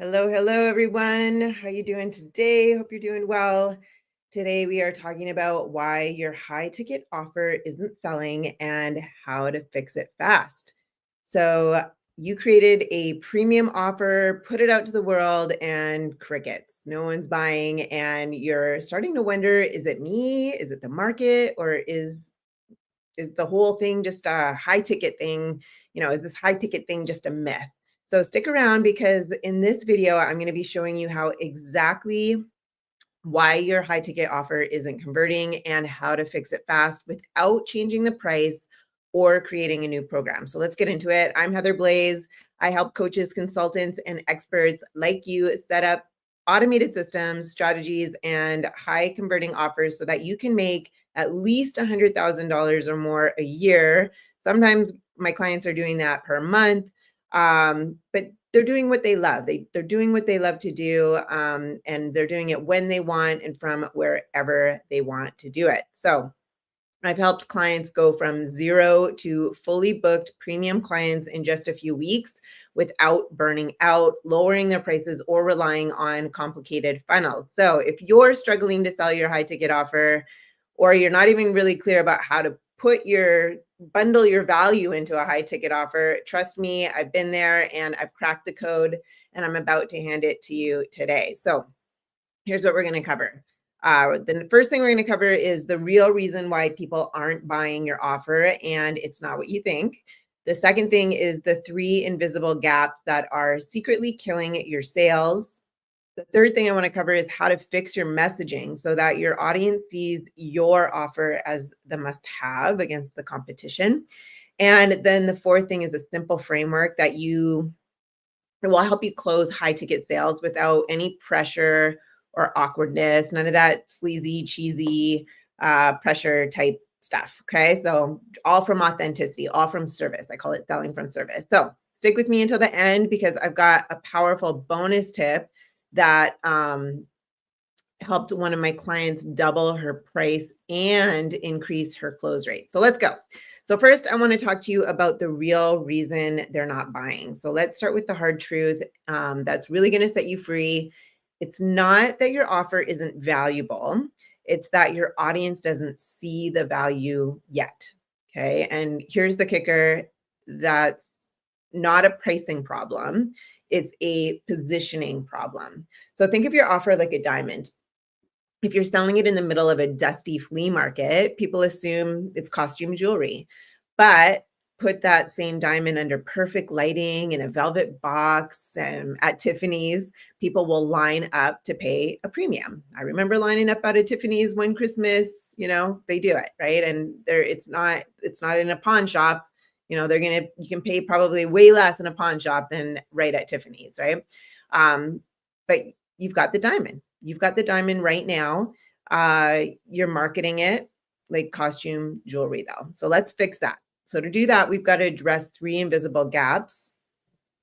Hello, hello, everyone. How you doing today? Hope you're doing well. Today we are talking about why your high ticket offer isn't selling and how to fix it fast. So you created a premium offer, put it out to the world, and crickets. No one's buying, and you're starting to wonder: is it me? Is it the market? Or is the whole thing just a high ticket thing? Is this high ticket thing just a myth? So stick around because in this video, I'm going to be showing you how exactly why your high ticket offer isn't converting and how to fix it fast without changing the price or creating a new program. So let's get into it. I'm Heather Blaze. I help coaches, consultants, and experts like you set up automated systems, strategies, and high converting offers so that you can make at least $100,000 or more a year. Sometimes my clients are doing that per month, but they're doing what they love. They're doing what they love to do, and they're doing it when they want and from wherever they want to do it. So I've helped clients go from zero to fully booked premium clients in just a few weeks without burning out, lowering their prices, or relying on complicated funnels. So if you're struggling to sell your high ticket offer, or you're not even really clear about how to bundle your value into a high ticket offer, trust me, I've been there and I've cracked the code and I'm about to hand it to you today. So here's what we're going to cover. The first thing we're going to cover is the real reason why people aren't buying your offer, and it's not what you think. The second thing is the 3 invisible gaps that are secretly killing your sales. The third thing I want to cover is how to fix your messaging so that your audience sees your offer as the must-have against the competition. And then the fourth thing is a simple framework that will help you close high ticket sales without any pressure or awkwardness, none of that sleazy, cheesy pressure type stuff. Okay. So all from authenticity, all from service. I call it selling from service. So stick with me until the end because I've got a powerful bonus tip that helped one of my clients double her price and increase her close rate. So let's go. So first, I want to talk to you about the real reason they're not buying. So let's start with the hard truth that's really going to set you free. It's not that your offer isn't valuable. It's that your audience doesn't see the value yet. Okay. And here's the kicker. That's not a pricing problem. It's a positioning problem. So think of your offer like a diamond. If you're selling it in the middle of a dusty flea market, people assume it's costume jewelry. But put that same diamond under perfect lighting in a velvet box and at Tiffany's, people will line up to pay a premium. I remember lining up out of Tiffany's one Christmas, they do it, right? And it's not in a pawn shop. You can pay probably way less in a pawn shop than right at Tiffany's, right? But you've got the diamond. You've got the diamond right now. You're marketing it like costume jewelry though. So let's fix that. So to do that, we've got to address 3 invisible gaps.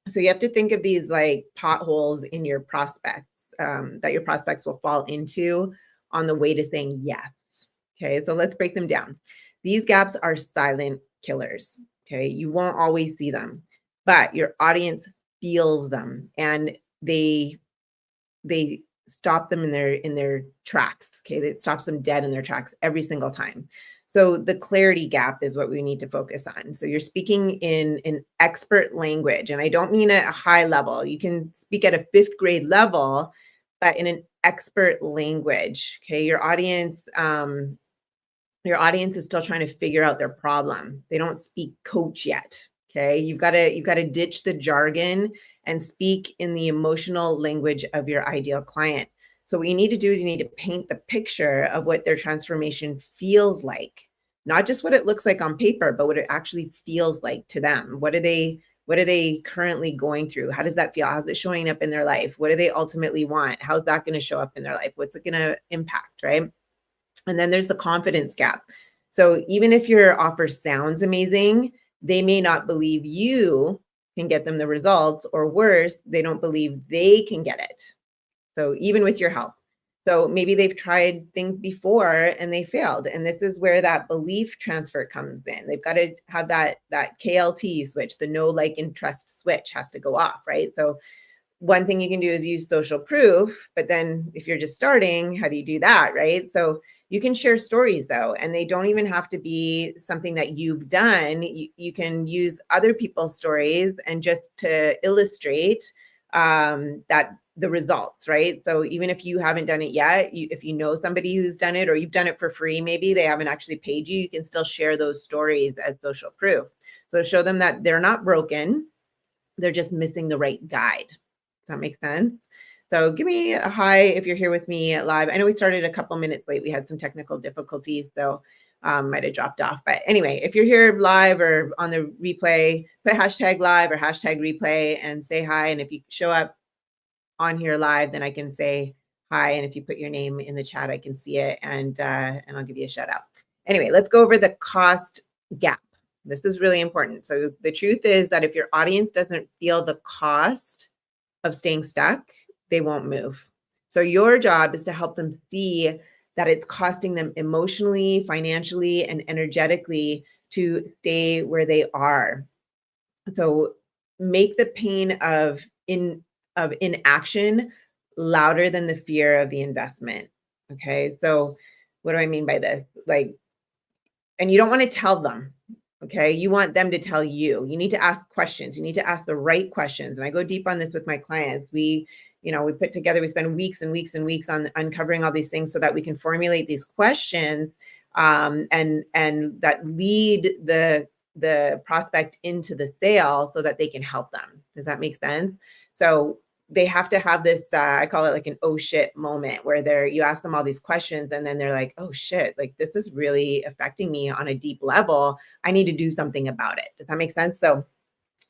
So you have to think of these like potholes in your prospects that your prospects will fall into on the way to saying yes. Okay, so let's break them down. These gaps are silent killers. Okay, you won't always see them, but your audience feels them and they stop them in their tracks. Okay, it stops them dead in their tracks every single time. So the clarity gap is what we need to focus on. So you're speaking in an expert language, and I don't mean at a high level. You can speak at a 5th grade level, but in an expert language. Okay, your audience is still trying to figure out their problem. They don't speak coach yet. Okay, you've got to ditch the jargon and speak in the emotional language of your ideal client. So what you need to do is you need to paint the picture of what their transformation feels like, not just what it looks like on paper, but what it actually feels like to them. What are they currently going through? How does that feel? How's it showing up in their life? What do they ultimately want? How's that going to show up in their life? What's it going to impact, right? And then there's the confidence gap. So even if your offer sounds amazing, they may not believe you can get them the results, or worse, they don't believe they can get it. So even with your help. So maybe they've tried things before and they failed. And this is where that belief transfer comes in. They've got to have that KLT switch, the know, like, and trust switch has to go off, right? So one thing you can do is use social proof, but then if you're just starting, how do you do that, right? So you can share stories though, and they don't even have to be something that you've done. You can use other people's stories and just to illustrate that the results, right? So even if you haven't done it yet, if you know somebody who's done it or you've done it for free, maybe they haven't actually paid you, you can still share those stories as social proof. So show them that they're not broken, they're just missing the right guide. Does that make sense? So give me a hi if you're here with me live. I know we started a couple minutes late. We had some technical difficulties, so might have dropped off. But anyway, if you're here live or on the replay, put hashtag live or hashtag replay and say hi. And if you show up on here live, then I can say hi. And if you put your name in the chat, I can see it and I'll give you a shout out. Anyway, let's go over the cost gap. This is really important. So the truth is that if your audience doesn't feel the cost of staying stuck, they won't move. So your job is to help them see that it's costing them emotionally, financially, and energetically to stay where they are. So make the pain of inaction louder than the fear of the investment. Okay. So what do I mean by this? Like, and you don't want to tell them. Okay. You want them to tell you. You need to ask questions. You need to ask the right questions. And I go deep on this with my clients. We put together, we spend weeks and weeks and weeks on uncovering all these things so that we can formulate these questions and that lead the prospect into the sale so that they can help them. Does that make sense? So they have to have this, I call it like an oh shit moment where you ask them all these questions and then they're like, oh shit, like this is really affecting me on a deep level. I need to do something about it. Does that make sense? So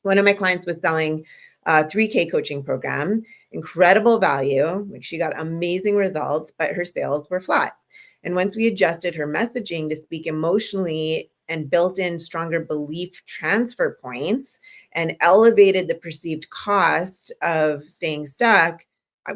one of my clients was selling a 3K coaching program, incredible value. Like she got amazing results, but her sales were flat. And once we adjusted her messaging to speak emotionally and built in stronger belief transfer points and elevated the perceived cost of staying stuck,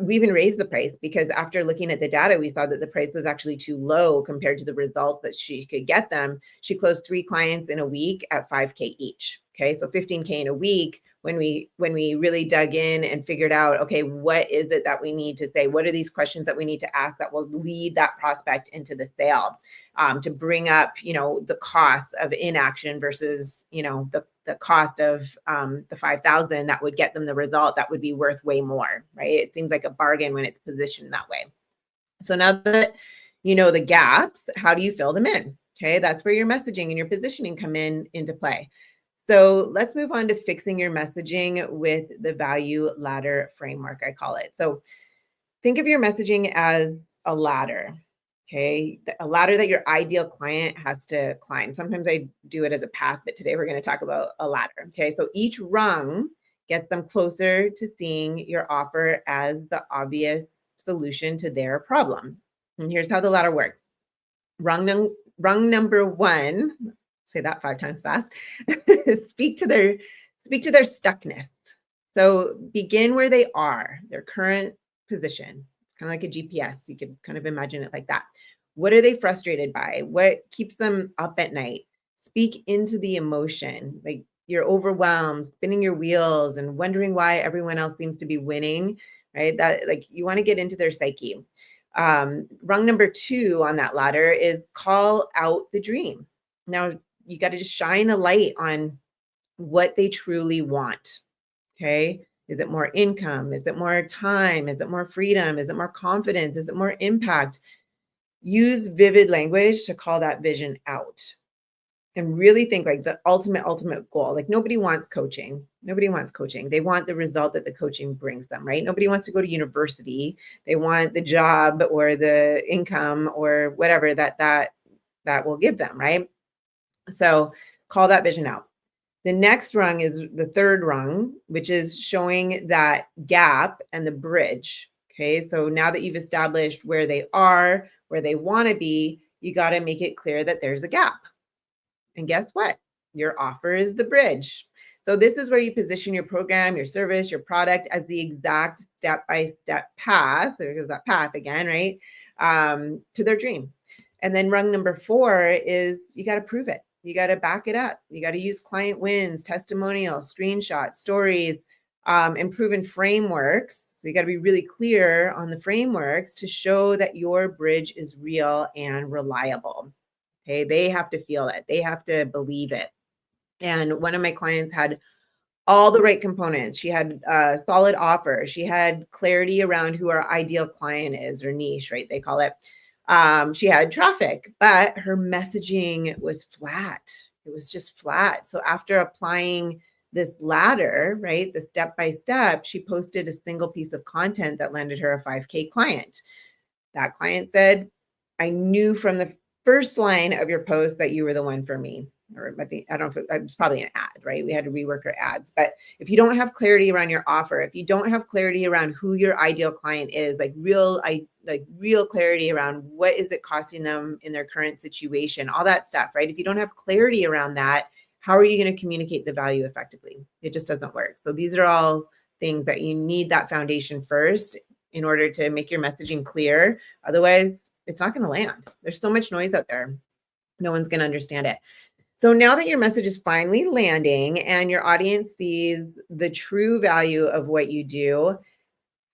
we even raised the price because after looking at the data, we saw that the price was actually too low compared to the results that she could get them. She closed 3 clients in a week at 5K each. Okay, so 15K in a week when we really dug in and figured out, okay, what is it that we need to say? What are these questions that we need to ask that will lead that prospect into the sale to bring up, the cost of inaction versus, the cost of the 5,000 that would get them the result that would be worth way more, right? It seems like a bargain when it's positioned that way. So now that you know the gaps, how do you fill them in? Okay, that's where your messaging and your positioning come into play. So let's move on to fixing your messaging with the value ladder framework, I call it. So think of your messaging as a ladder, okay? A ladder that your ideal client has to climb. Sometimes I do it as a path, but today we're going to talk about a ladder, okay? So each rung gets them closer to seeing your offer as the obvious solution to their problem. And here's how the ladder works. Rung number 1, say that 5 times fast, speak to their stuckness. So begin where they are, their current position. It's kind of like a GPS. You could kind of imagine it like that. What are they frustrated by? What keeps them up at night? Speak into the emotion. Like you're overwhelmed, spinning your wheels and wondering why everyone else seems to be winning, right? That like you want to get into their psyche. Rung number 2 on that ladder is call out the dream. Now you got to just shine a light on what they truly want. Okay. Is it more income? Is it more time? Is it more freedom? Is it more confidence? Is it more impact? Use vivid language to call that vision out and really think like the ultimate goal. Like nobody wants coaching. Nobody wants coaching. They want the result that the coaching brings them, right? Nobody wants to go to university. They want the job or the income or whatever that will give them, right? So call that vision out. The next rung is the third rung, which is showing that gap and the bridge. Okay, so now that you've established where they are, where they want to be, you got to make it clear that there's a gap. And guess what? Your offer is the bridge. So this is where you position your program, your service, your product as the exact step-by-step path. There's that path again, right? To their dream. And then rung number 4 is you got to prove it. You got to back it up. You got to use client wins, testimonials, screenshots, stories, and proven frameworks. So you got to be really clear on the frameworks to show that your bridge is real and reliable. Okay, they have to feel it, they have to believe it. And one of my clients had all the right components. She had a solid offer. She had clarity around who our ideal client is, or niche, right? They call it. She had traffic, but her messaging was flat. It was just flat. So after applying this ladder, right, the step by step, she posted a single piece of content that landed her a 5K client. That client said, I knew from the first line of your post that you were the one for me. Or I don't know if it was probably an ad, right? We had to rework our ads. But if you don't have clarity around your offer, if you don't have clarity around who your ideal client is, like real clarity around what is it costing them in their current situation, all that stuff, right? If you don't have clarity around that, how are you going to communicate the value effectively? It just doesn't work. So these are all things that you need that foundation first in order to make your messaging clear. Otherwise, it's not going to land. There's so much noise out there. No one's going to understand it. So now that your message is finally landing and your audience sees the true value of what you do,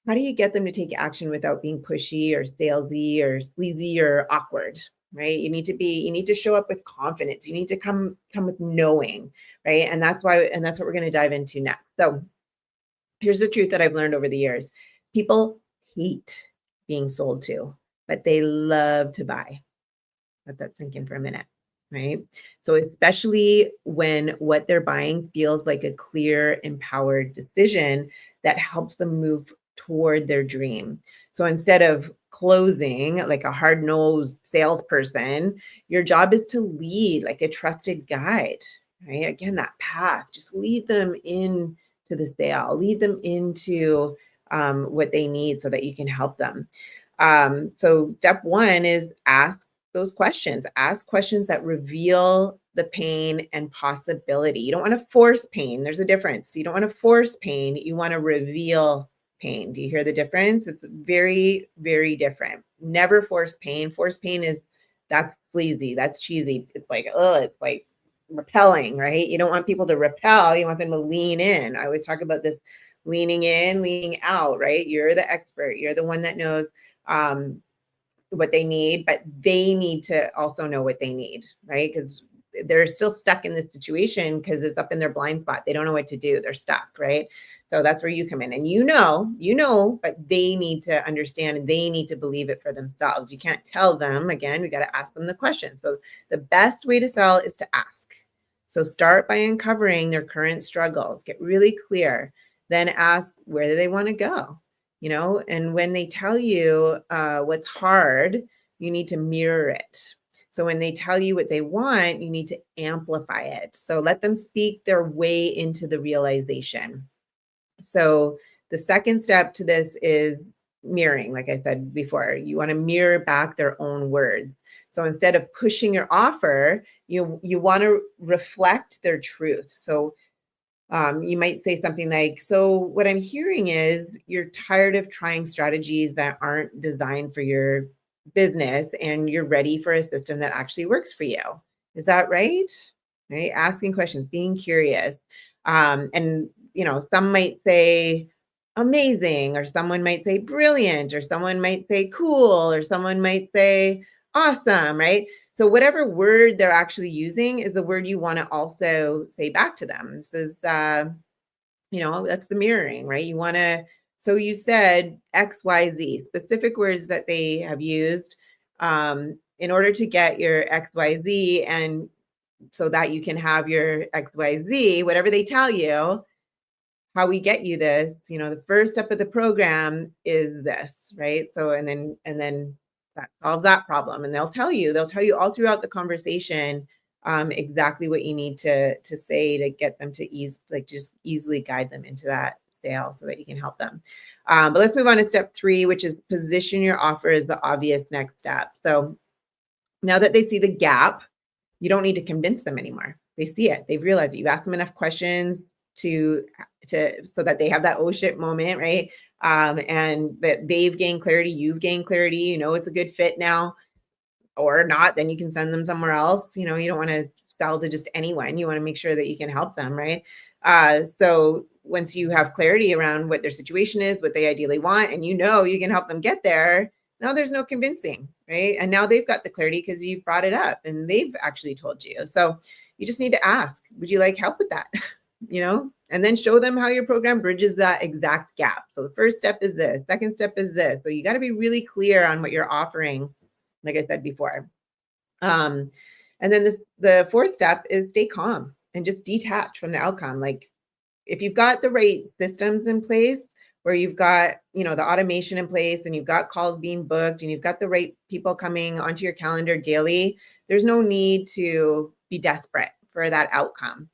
how do you get them to take action without being pushy or salesy or sleazy or awkward? Right? You need to show up with confidence. You need to come with knowing, right? And that's what we're going to dive into next. So here's the truth that I've learned over the years. People hate being sold to, but they love to buy. Let that sink in for a minute, right? So especially when what they're buying feels like a clear, empowered decision that helps them move toward their dream. So instead of closing like a hard-nosed salesperson, your job is to lead like a trusted guide, right? Again, that path, just lead them in to the sale, lead them into what they need so that you can help them. So step one is ask those questions. Ask questions that reveal the pain and possibility. You don't want to force pain. There's a difference. You don't want to force pain. You want to reveal pain. Do you hear the difference? It's very, very different. Never force pain. Force pain that's sleazy. That's cheesy. It's like, it's like repelling, right? You don't want people to repel. You want them to lean in. I always talk about this leaning in, leaning out, right? You're the expert. You're the one that knows what they need, but they need to also know what they need, right? Because they're still stuck in this situation because it's up in their blind spot. They don't know what to do. They're stuck, right? So that's where you come in. And you know, but they need to understand and they need to believe it for themselves. You can't tell them. Again, we got to ask them the question. So the best way to sell is to ask. So start by uncovering their current struggles. Get really clear. Then ask, where do they want to go? And when they tell you what's hard, you need to mirror it. So when they tell you what they want, you need to amplify it. So let them speak their way into the realization. So the second step to this is mirroring. Like I said before, you want to mirror back their own words. So instead of pushing your offer, you want to reflect their truth. So you might say something like, so what I'm hearing is you're tired of trying strategies that aren't designed for your business and you're ready for a system that actually works for you. Is that right? Right? Asking questions, being curious. And, some might say amazing, or someone might say brilliant, or someone might say cool, or someone might say awesome, right? So whatever word they're actually using is the word you want to also say back to them. This is, that's the mirroring, right? So you said X, Y, Z, specific words that they have used in order to get your X, Y, Z, and so that you can have your X, Y, Z, whatever they tell you, how we get you this, the first step of the program is this, right? So, and then that solves that problem. And they'll tell you all throughout the conversation exactly what you need to say to get them to just easily guide them into that sale so that you can help them. But let's move on to step 3, which is position your offer as the obvious next step. So now that they see the gap, you don't need to convince them anymore. They see it. They've realized it. You've asked them enough questions so that they have that oh shit moment, right? And that they've gained clarity, you've gained clarity, it's a good fit now or not, then you can send them somewhere else. You don't want to sell to just anyone. You want to make sure that you can help them, right? So once you have clarity around what their situation is, what they ideally want, and you can help them get there, now there's no convincing, right? And now they've got the clarity because you've brought it up and they've actually told you. So you just need to ask, would you like help with that? And then show them how your program bridges that exact gap. So the first step is this, second step is this. So you got to be really clear on what you're offering, like I said before. And then the fourth step is stay calm and just detach from the outcome. Like if you've got the right systems in place, where you've got, the automation in place and you've got calls being booked and you've got the right people coming onto your calendar daily, there's no need to be desperate for that outcome,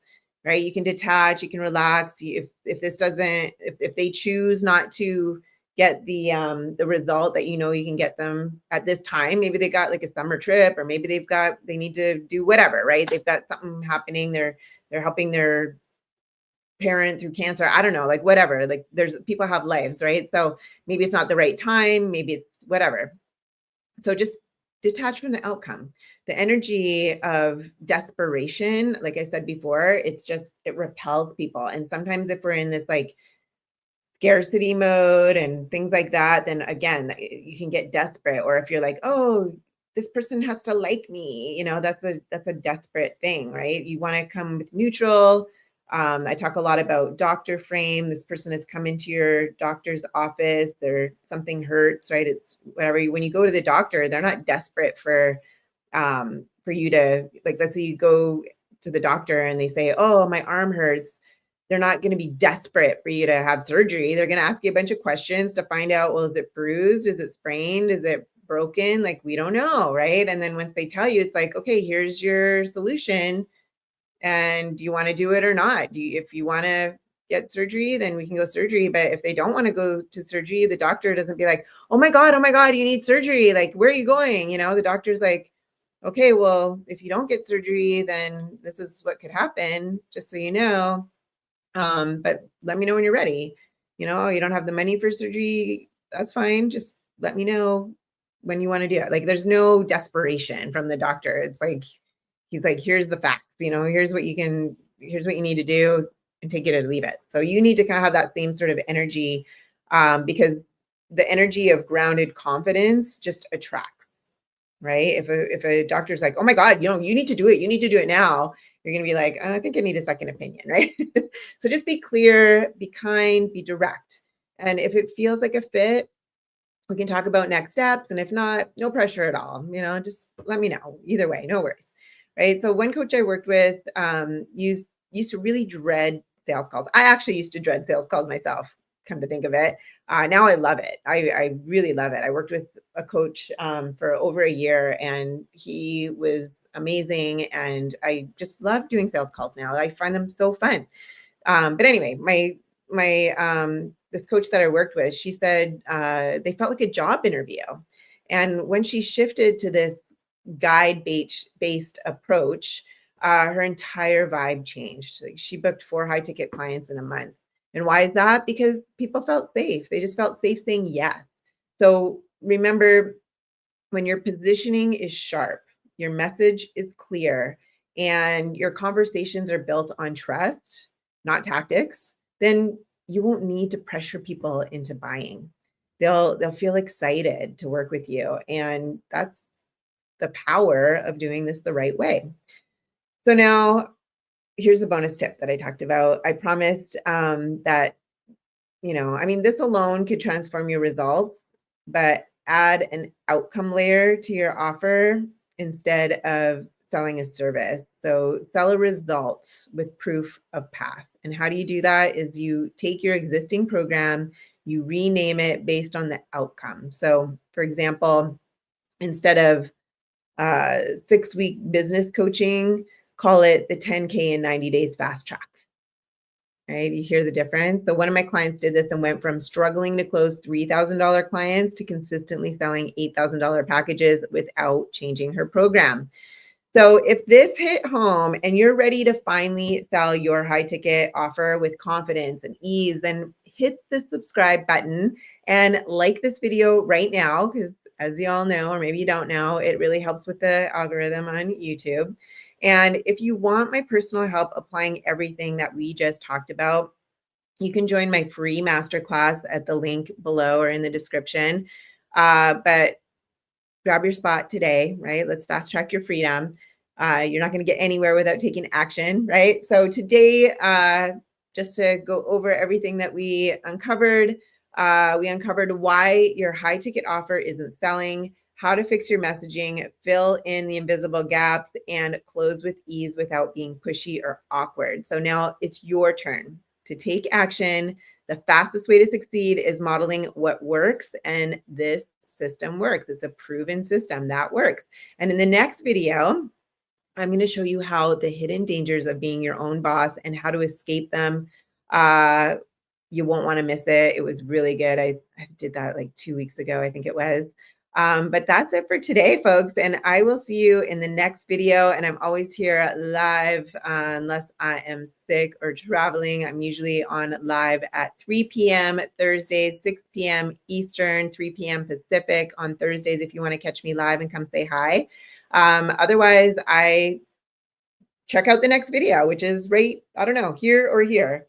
right? You can detach, you can relax. If this doesn't, if they choose not to get the result that you can get them at this time, maybe they got like a summer trip, or maybe they need to do whatever, right? They've got something happening. They're helping their parent through cancer. I don't know, like whatever. Like there's people have lives, right? So maybe it's not the right time, maybe it's whatever. So just detach from the outcome. The energy of desperation, like I said before, it repels people. And sometimes if we're in this like scarcity mode and things like that, then again, you can get desperate. Or if you're like, oh, this person has to like me, that's a desperate thing, right? You want to come with neutral. I talk a lot about doctor frame. This person has come into your doctor's office. Something hurts, right? It's whatever. When you go to the doctor, they're not desperate for you to, like, let's say you go to the doctor and they say, oh, my arm hurts. They're not going to be desperate for you to have surgery. They're going to ask you a bunch of questions to find out, well, is it bruised? Is it sprained? Is it broken? Like, we don't know, right? And then once they tell you, it's like, okay, here's your solution. And do you want to do it or not? If you want to get surgery, then we can go surgery. But if they don't want to go to surgery, the doctor doesn't be like, oh my God, you need surgery. Like, where are you going? The doctor's like, okay, well, if you don't get surgery, then this is what could happen, just so you know. But let me know when you're ready. You don't have the money for surgery, that's fine. Just let me know when you want to do it. Like, there's no desperation from the doctor. It's like, he's like, here's the facts, here's what you need to do, and take it or leave it. So you need to kind of have that same sort of energy, because the energy of grounded confidence just attracts, right? If a doctor's like, oh my God, you need to do it. You need to do it now. You're going to be like, I think I need a second opinion, right? So just be clear, be kind, be direct. And if it feels like a fit, we can talk about next steps. And if not, no pressure at all. Just let me know. Either way, no worries. Right. So one coach I worked with used to really dread sales calls. I actually used to dread sales calls myself, come to think of it. Now I love it. I really love it. I worked with a coach for over a year, and he was amazing. And I just love doing sales calls now. I find them so fun. But anyway, my this coach that I worked with, she said they felt like a job interview. And when she shifted to this guide-based approach, her entire vibe changed. Like, she booked 4 high-ticket clients in a month. And why is that? Because people felt safe. They just felt safe saying yes. So remember, when your positioning is sharp, your message is clear, and your conversations are built on trust, not tactics, then you won't need to pressure people into buying. They'll feel excited to work with you. And that's the power of doing this the right way. So now here's a bonus tip that I talked about. I promised that, this alone could transform your results, but add an outcome layer to your offer instead of selling a service. So sell a result with proof of path. And how do you do that? Is you take your existing program, you rename it based on the outcome. So for example, instead of 6-week business coaching, call it the 10K in 90 days fast track. Right? You hear the difference? So one of my clients did this and went from struggling to close $3,000 clients to consistently selling $8,000 packages without changing her program. So if this hit home and you're ready to finally sell your high ticket offer with confidence and ease, then hit the subscribe button and like this video right now, because as you all know, or maybe you don't know, it really helps with the algorithm on YouTube. And if you want my personal help applying everything that we just talked about, You can join my free masterclass at the link below or in the description. But grab your spot today, right? Let's fast track your freedom. You're not going to get anywhere without taking action, right? So today, just to go over everything that we uncovered why your high ticket offer isn't selling, how to fix your messaging, fill in the invisible gaps, and close with ease without being pushy or awkward. So now it's your turn to take action. The fastest way to succeed is modeling what works, and this system works. It's a proven system that works. And in the next video, I'm going to show you how the hidden dangers of being your own boss and how to escape them. You won't want to miss it. It was really good. I did that like 2 weeks ago, I think it was. But that's it for today, folks. And I will see you in the next video. And I'm always here live unless I am sick or traveling. I'm usually on live at 3 p.m. Thursdays, 6 p.m. Eastern, 3 p.m. Pacific on Thursdays if you want to catch me live and come say hi. Otherwise, I check out the next video, which is right, I don't know, here or here.